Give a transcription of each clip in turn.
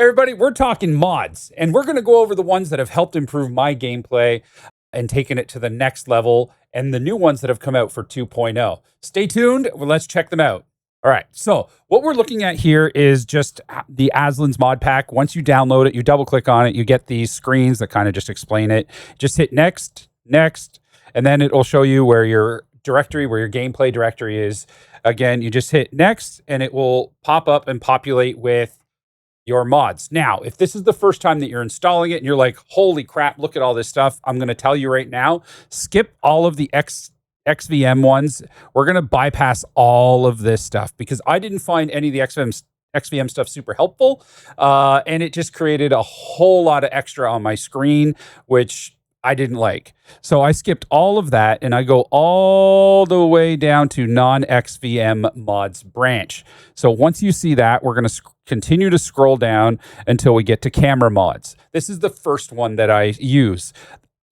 Everybody, we're talking mods, and we're going to go over the ones that have helped improve my gameplay and taken it to the next level, and the new ones that have come out for 2.0. Stay tuned. Well, let's check them out. All right, so what we're looking at here is just the Aslan's mod pack. Once you download it, you double click on it, you get these screens that kind of just explain it. Just hit next, and then it will show you where your directory, where your gameplay directory is. Again, you just hit next, and it will pop up and populate with your mods. Now, if this is the first time that you're installing it and you're like, holy crap, look at all this stuff, I'm going to tell you right now, skip all of the XVM ones. We're going to bypass all of this stuff because I didn't find any of the XVM stuff super helpful. And it just created a whole lot of extra on my screen, which I didn't like. So I skipped all of that and I go all the way down to non-XVM mods branch. So once you see that, we're going to continue to scroll down until we get to camera mods. This is the first one that I use.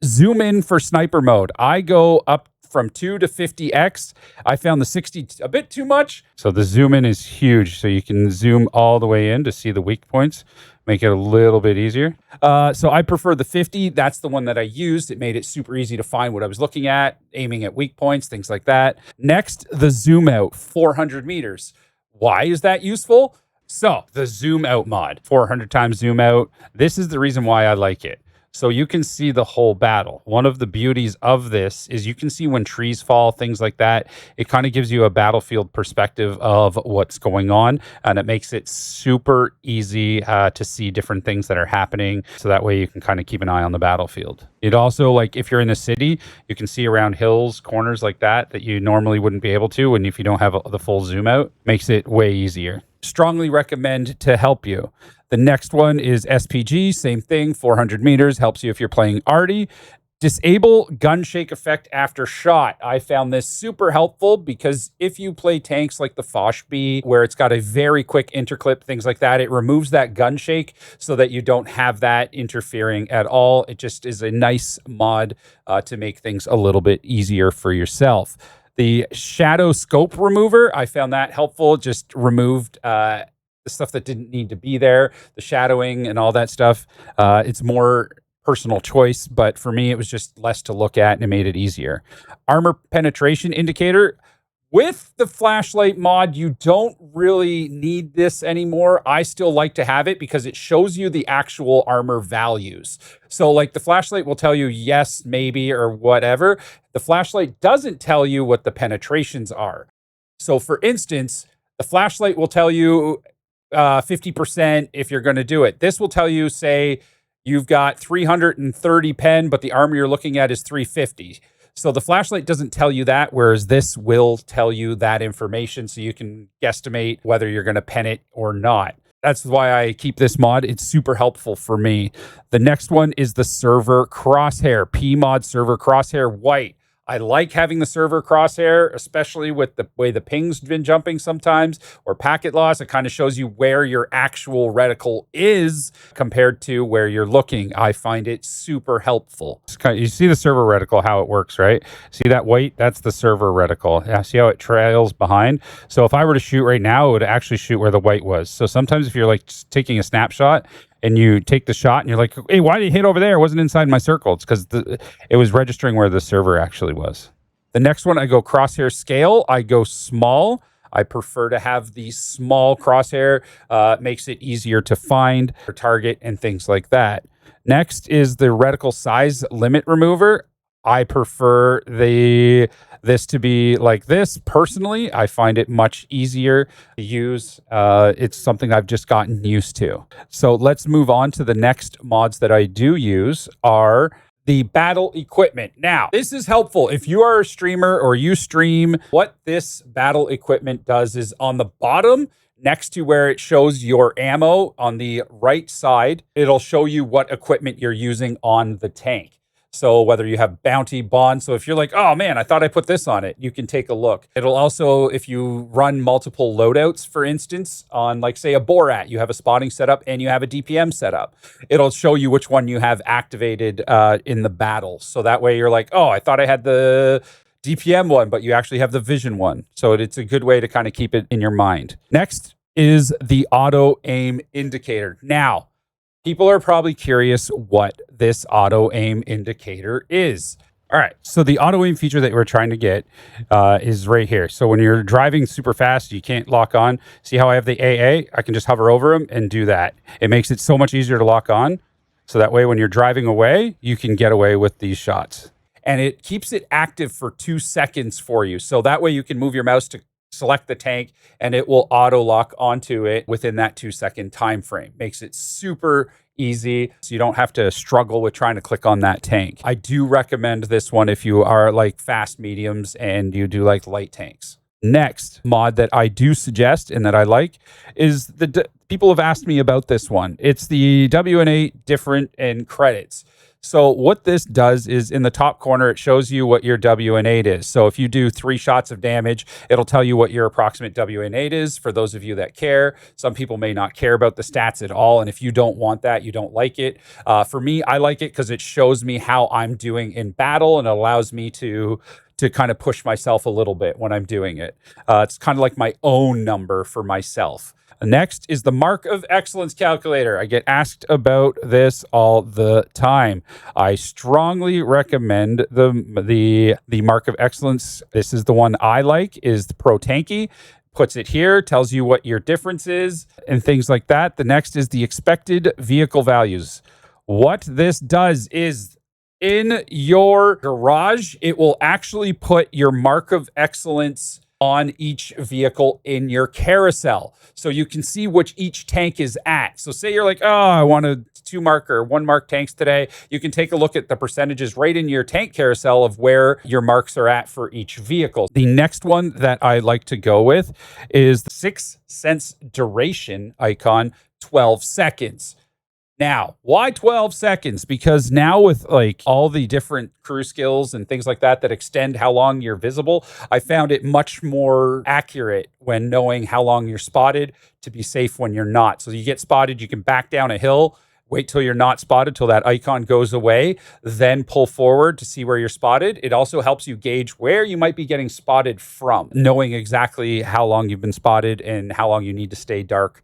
Zoom in for sniper mode. I go up from 2 to 50x. I found the 60 a bit too much. So the zoom in is huge. So you can zoom all the way in to see the weak points. Make it a little bit easier. So I prefer the 50. That's the one that I used. It made it super easy to find what I was looking at, aiming at weak points, things like that. Next, the zoom out, 400 meters. Why is that useful? So the zoom out mod, 400 times zoom out. This is the reason why I like it. So you can see the whole battle. One of the beauties of this is you can see when trees fall, things like that. It kind of gives you a battlefield perspective of what's going on, and it makes it super easy to see different things that are happening. So that way you can kind of keep an eye on the battlefield. It also, like if you're in a city, you can see around hills, corners like that you normally wouldn't be able to. And if you don't have the full zoom out, makes it way easier. Strongly recommend to help you. The next one is SPG, same thing, 400 meters, helps you if you're playing arty. Disable gun shake effect after shot. I found this super helpful because if you play tanks like the Foch B, where it's got a very quick interclip, things like that, it removes that gun shake so that you don't have that interfering at all. It just is a nice mod to make things a little bit easier for yourself. The shadow scope remover, I found that helpful. Just removed the stuff that didn't need to be there, the shadowing and all that stuff. It's more personal choice, but for me, it was just less to look at and it made it easier. Armor penetration indicator. With the flashlight mod, you don't really need this anymore. I still like to have it because it shows you the actual armor values. So like the flashlight will tell you yes, maybe, or whatever. The flashlight doesn't tell you what the penetrations are. So for instance, the flashlight will tell you 50% if you're going to do it. This will tell you, say, you've got 330 pen, but the armor you're looking at is 350. So the flashlight doesn't tell you that, whereas this will tell you that information so you can guesstimate whether you're going to pen it or not. That's why I keep this mod. It's super helpful for me. The next one is the server crosshair, P-mod server crosshair white. I like having the server crosshair, especially with the way the ping's been jumping sometimes, or packet loss. It kind of shows you where your actual reticle is compared to where you're looking. I find it super helpful. You see the server reticle, how it works, right? See that white? That's the server reticle. Yeah, see how it trails behind? So if I were to shoot right now, it would actually shoot where the white was. So sometimes if you're like taking a snapshot, and you take the shot and you're like, hey, why did it hit over there? It wasn't inside my circle. It's because it was registering where the server actually was. The next one, I go crosshair scale. I go small. I prefer to have the small crosshair. Makes it easier to find or target and things like that. Next is the reticle size limit remover. I prefer this to be like this. Personally, I find it much easier to use. It's something I've just gotten used to. So let's move on to the next mods that I do use are the battle equipment. Now, this is helpful if you are a streamer or you stream. What this battle equipment does is on the bottom, next to where it shows your ammo on the right side, it'll show you what equipment you're using on the tank. So whether you have bounty, bond, so if you're like, oh man, I thought I put this on it, you can take a look. It'll also, if you run multiple loadouts, for instance, on like say a Borat, you have a spotting setup and you have a DPM setup. It'll show you which one you have activated in the battle. So that way you're like, oh, I thought I had the DPM one, but you actually have the vision one. So it's a good way to kind of keep it in your mind. Next is the AutoAim Indicator. Now, people are probably curious what this AutoAim Indicator is. All right, so the auto-aim feature that we're trying to get is right here. So when you're driving super fast, you can't lock on. See how I have the AA? I can just hover over them and do that. It makes it so much easier to lock on. So that way, when you're driving away, you can get away with these shots. And it keeps it active for 2 seconds for you. So that way you can move your mouse to select the tank and it will auto lock onto it within that 2-second time frame. Makes it super easy, so you don't have to struggle with trying to click on that tank. I do recommend this one if you are like fast mediums and you do like light tanks. Next mod that I do suggest and that I like is people have asked me about this one. It's the WN8 different and credits. So what this does is in the top corner, it shows you what your WN8 is. So if you do 3 shots of damage, it'll tell you what your approximate WN8 is for those of you that care. Some people may not care about the stats at all. And if you don't want that, you don't like it. For me, I like it because it shows me how I'm doing in battle and it allows me to kind of push myself a little bit when I'm doing it. It's kind of like my own number for myself. Next is the Mark of Excellence calculator. I get asked about this all the time. I strongly recommend the Mark of Excellence. This is the one I like, is the Pro Tanky. Puts it here, tells you what your difference is and things like that. The next is the expected vehicle values. What this does is in your garage, it will actually put your Mark of Excellence on each vehicle in your carousel. So you can see which each tank is at. So say you're like, oh, I wanted 2 mark or 1 mark tanks today. You can take a look at the percentages right in your tank carousel of where your marks are at for each vehicle. The next one that I like to go with is the 6 cents duration icon, 12 seconds. Now, why 12 seconds? Because now with like all the different crew skills and things like that that extend how long you're visible, I found it much more accurate when knowing how long you're spotted to be safe when you're not. So you get spotted, you can back down a hill, wait till you're not spotted, till that icon goes away, then pull forward to see where you're spotted. It also helps you gauge where you might be getting spotted from, knowing exactly how long you've been spotted and how long you need to stay dark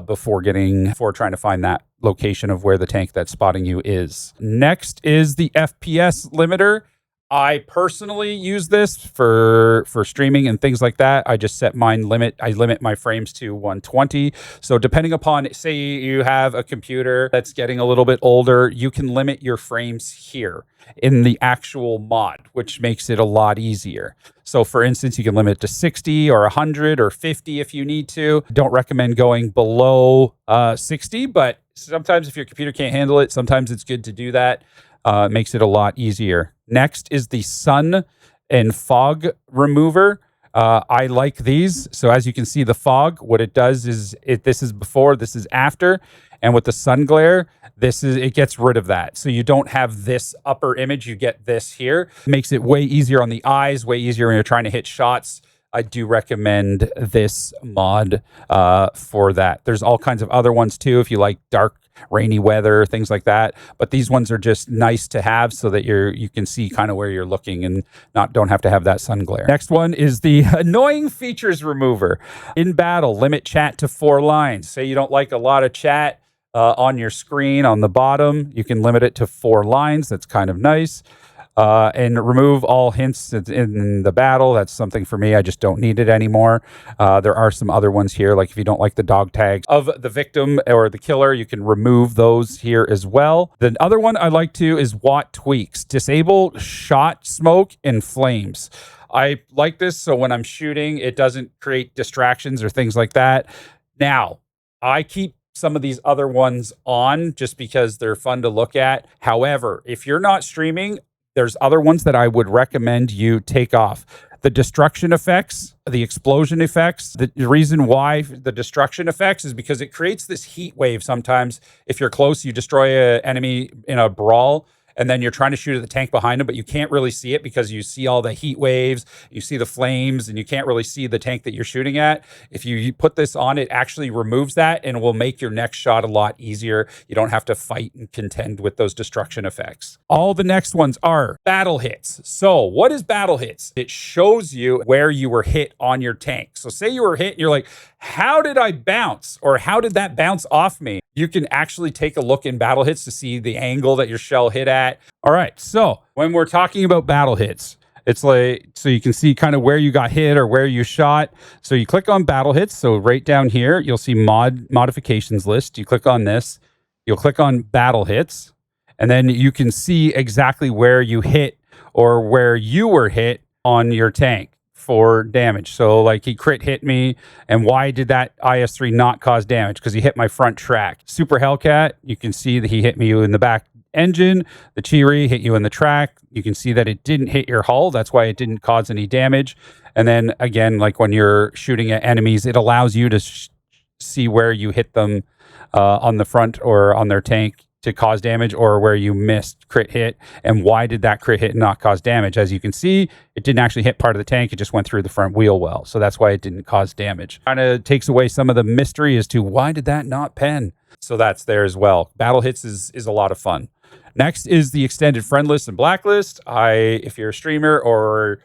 before trying to find that location of where the tank that's spotting you is. Next is the FPS limiter. I personally use this for streaming and things like that. I just set mine limit. I limit my frames to 120. So depending upon, say you have a computer that's getting a little bit older, you can limit your frames here in the actual mod, which makes it a lot easier. So for instance, you can limit it to 60 or 100 or 50 if you need to. Don't recommend going below 60, but sometimes if your computer can't handle it, sometimes it's good to do that. It makes it a lot easier. Next is the sun and fog remover. I like these. So as you can see, the fog, what it does is this is before, this is after. And with the sun glare, it gets rid of that. So you don't have this upper image, you get this here. Makes it way easier on the eyes, way easier when you're trying to hit shots. I do recommend this mod for that. There's all kinds of other ones too, if you like dark, rainy weather, things like that. But these ones are just nice to have so that you can see kind of where you're looking and don't have to have that sun glare. Next one is the annoying features remover. In battle, limit chat to 4 lines. Say you don't like a lot of chat on your screen on the bottom, you can limit it to 4 lines. That's kind of nice. And remove all hints in the battle. That's something for me. I just don't need it anymore. There are some other ones here, like if you don't like the dog tags of the victim or the killer, you can remove those here as well. The other one I like to is Watt tweaks. Disable shot, smoke, and flames. I like this so when I'm shooting, it doesn't create distractions or things like that. Now, I keep some of these other ones on just because they're fun to look at. However, if you're not streaming, there's other ones that I would recommend you take off. The destruction effects, the explosion effects. The reason why the destruction effects is because it creates this heat wave sometimes. If you're close, you destroy an enemy in a brawl, and then you're trying to shoot at the tank behind him, but you can't really see it because you see all the heat waves, you see the flames, and you can't really see the tank that you're shooting at. If you put this on, it actually removes that and will make your next shot a lot easier. You don't have to fight and contend with those destruction effects. All the next ones are battle hits. So what is battle hits? It shows you where you were hit on your tank. So say you were hit and you're like, how did I bounce? Or how did that bounce off me? You can actually take a look in battle hits to see the angle that your shell hit at. All right, so when we're talking about battle hits, it's like, so you can see kind of where you got hit or where you shot. So you click on battle hits. So right down here, you'll see modifications list. You click on this, you'll click on battle hits, and then you can see exactly where you hit or where you were hit on your tank for damage. So like he crit hit me, and why did that IS-3 not cause damage? Because he hit my front track. Super Hellcat, you can see that he hit me in the back engine. The Chiri hit you in the track. You can see that it didn't hit your hull. That's why it didn't cause any damage. And then again, like when you're shooting at enemies, it allows you to see where you hit them on the front or on their tank to cause damage, or where you missed crit hit, and why did that crit hit not cause damage. As you can see, it didn't actually hit part of the tank, it just went through the front wheel well, so that's why it didn't cause damage. Kind of takes away some of the mystery as to why did that not pen. So that's there as well. Battle hits is a lot of fun. Next is the extended friend list and blacklist. If you're a streamer or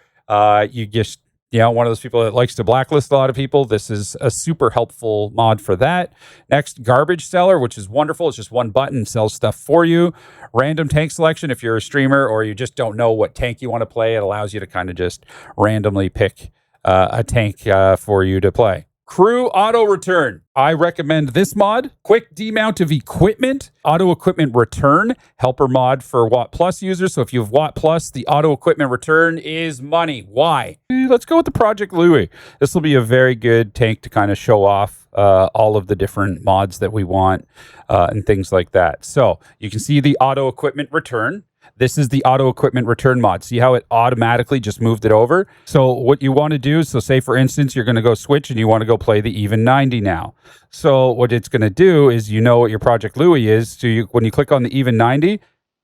you just one of those people that likes to blacklist a lot of people, this is a super helpful mod for that. Next, garbage seller, which is wonderful. It's just one button, sells stuff for you. Random tank selection. If you're a streamer or you just don't know what tank you want to play, it allows you to kind of just randomly pick a tank for you to play. Crew auto return. I recommend this mod. Quick demount of equipment. Auto equipment return. Helper mod for Watt Plus users. So if you have Watt Plus, the auto equipment return is money. Why? Let's go with the Project Louis. This will be a very good tank to kind of show off all of the different mods that we want and things like that. So you can see the auto equipment return. This is the auto equipment return mod. See how it automatically just moved it over? So what you want to do, so say for instance, you're going to go switch and you want to go play the even 90 now. So what it's going to do is, you know what your Project Louis is. So when you click on the even 90,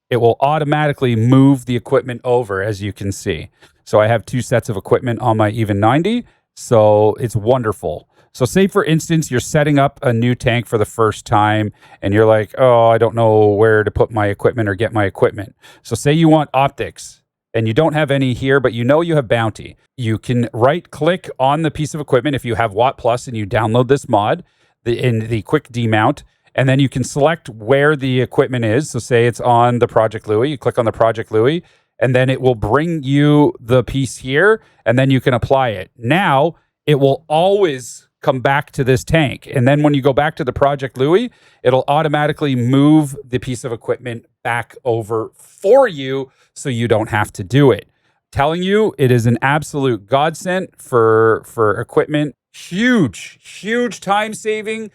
it will automatically move the equipment over, as you can see. So I have 2 sets of equipment on my even 90. So it's wonderful. So say, for instance, you're setting up a new tank for the first time and you're like, oh, I don't know where to put my equipment or get my equipment. So say you want optics and you don't have any here, but you know you have bounty. You can right click on the piece of equipment if you have Watt Plus and you download this mod in the quick demount, and then you can select where the equipment is. So say it's on the Project Louis, you click on the Project Louis, and then it will bring you the piece here, and then you can apply it. Now it will always come back to this tank. And then when you go back to the Project Louis, it'll automatically move the piece of equipment back over for you so you don't have to do it. Telling you, it is an absolute godsend for equipment. Huge time saving.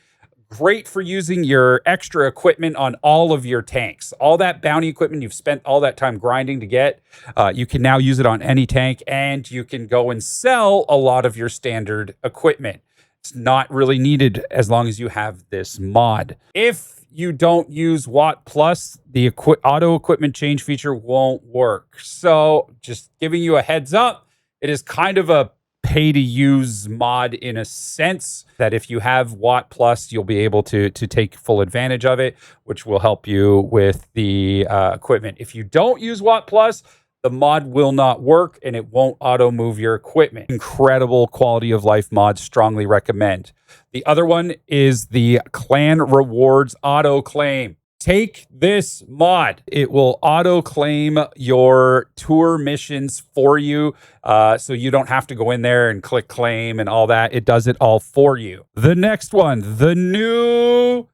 Great for using your extra equipment on all of your tanks. All that bounty equipment you've spent all that time grinding to get, you can now use it on any tank, and you can go and sell a lot of your standard equipment. It's not really needed as long as you have this mod. If you don't use Watt Plus, the auto equipment change feature won't work. So just giving you a heads up, it is kind of a pay-to-use mod in a sense that if you have Watt Plus, you'll be able to take full advantage of it, which will help you with the equipment. If you don't use Watt Plus, the mod will not work and it won't auto move your equipment. Incredible quality of life mod, strongly recommend. The other one is the Clan Rewards Auto Claim. Take this mod. It will auto claim your tour missions for you, so you don't have to go in there and click claim and all that. It does it all for you. The next one, the new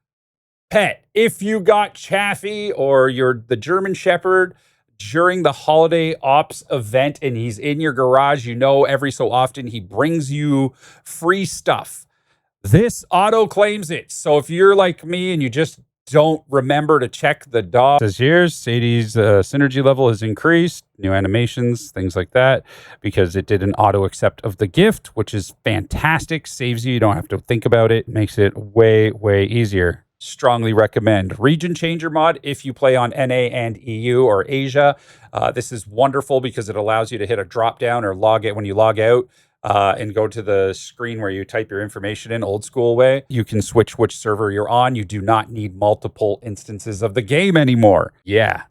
pet. If you got Chaffee or you're the German Shepherd during the holiday ops event and he's in your garage, you know every so often he brings you free stuff. This auto claims it. So if you're like me and you just don't remember to check the dog, it says here, Sadie's synergy level has increased, new animations, things like that, because it did an auto accept of the gift, which is fantastic. Saves you. You don't have to think about it. Makes it way easier. strongly recommend. Region Changer mod, if you play on NA and EU or Asia, this is wonderful because it allows you to hit a drop down or log it when you log out. And go to the screen where you type your information in old school way. You can switch which server you're on. You do not need multiple instances of the game anymore. Yeah,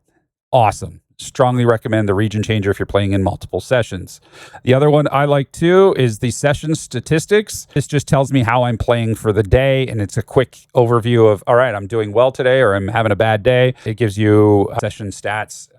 awesome. Strongly recommend the region changer if you're playing in multiple sessions. The other one I like too is the session statistics. This just tells me how I'm playing for the day, and it's a quick overview of, all right, I'm doing well today or I'm having a bad day. It gives you session stats.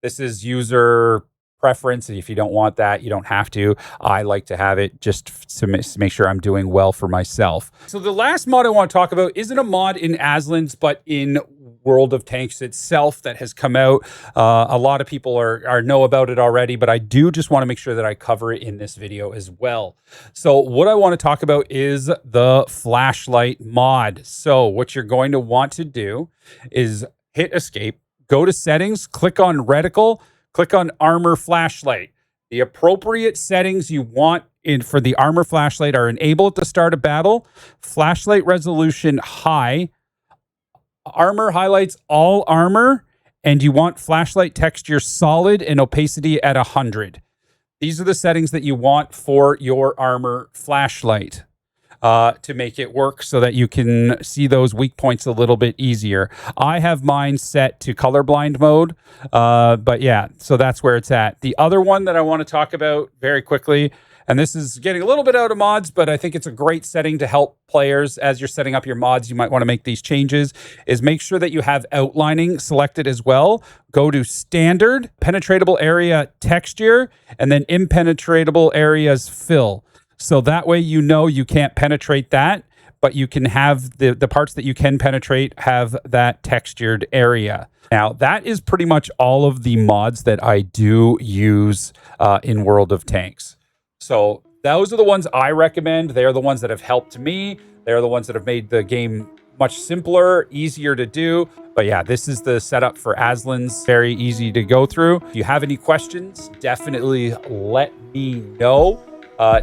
This is user preference. If you don't want that, you don't have to. I like to have it just to make sure I'm doing well for myself. So the last mod I want to talk about isn't a mod in Aslan's, but in World of Tanks itself that has come out. A lot of people know about it already, but I do just want to make sure that I cover it in this video as well. So what I want to talk about is the flashlight mod. So what you're going to want to do is hit escape, go to settings, click on reticle, click on armor flashlight. The appropriate settings you want for the armor flashlight are enable at the start of battle, flashlight resolution high, armor highlights all armor, and you want flashlight texture solid and opacity at 100. These are the settings that you want for your armor flashlight to make it work so that you can see those weak points a little bit easier. I have mine set to colorblind mode, but yeah, so that's where it's at. The other one that I want to talk about very quickly, and this is getting a little bit out of mods, but I think it's a great setting to help players as you're setting up your mods. You might want to make these changes, is make sure that you have outlining selected as well. Go to standard, penetratable area texture, and then impenetrable areas fill. So that way you know you can't penetrate that, but you can have the parts that you can penetrate have that textured area. Now, that is pretty much all of the mods that I do use in World of Tanks. So those are the ones I recommend. They're the ones that have helped me. They're the ones that have made the game much simpler, easier to do. But yeah, this is the setup for Aslan's. Very easy to go through. If you have any questions, definitely let me know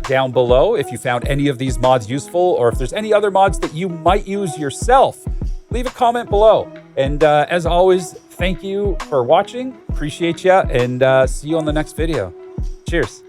down below if you found any of these mods useful, or if there's any other mods that you might use yourself. Leave a comment below. And as always, thank you for watching. Appreciate you, and see you on the next video. Cheers.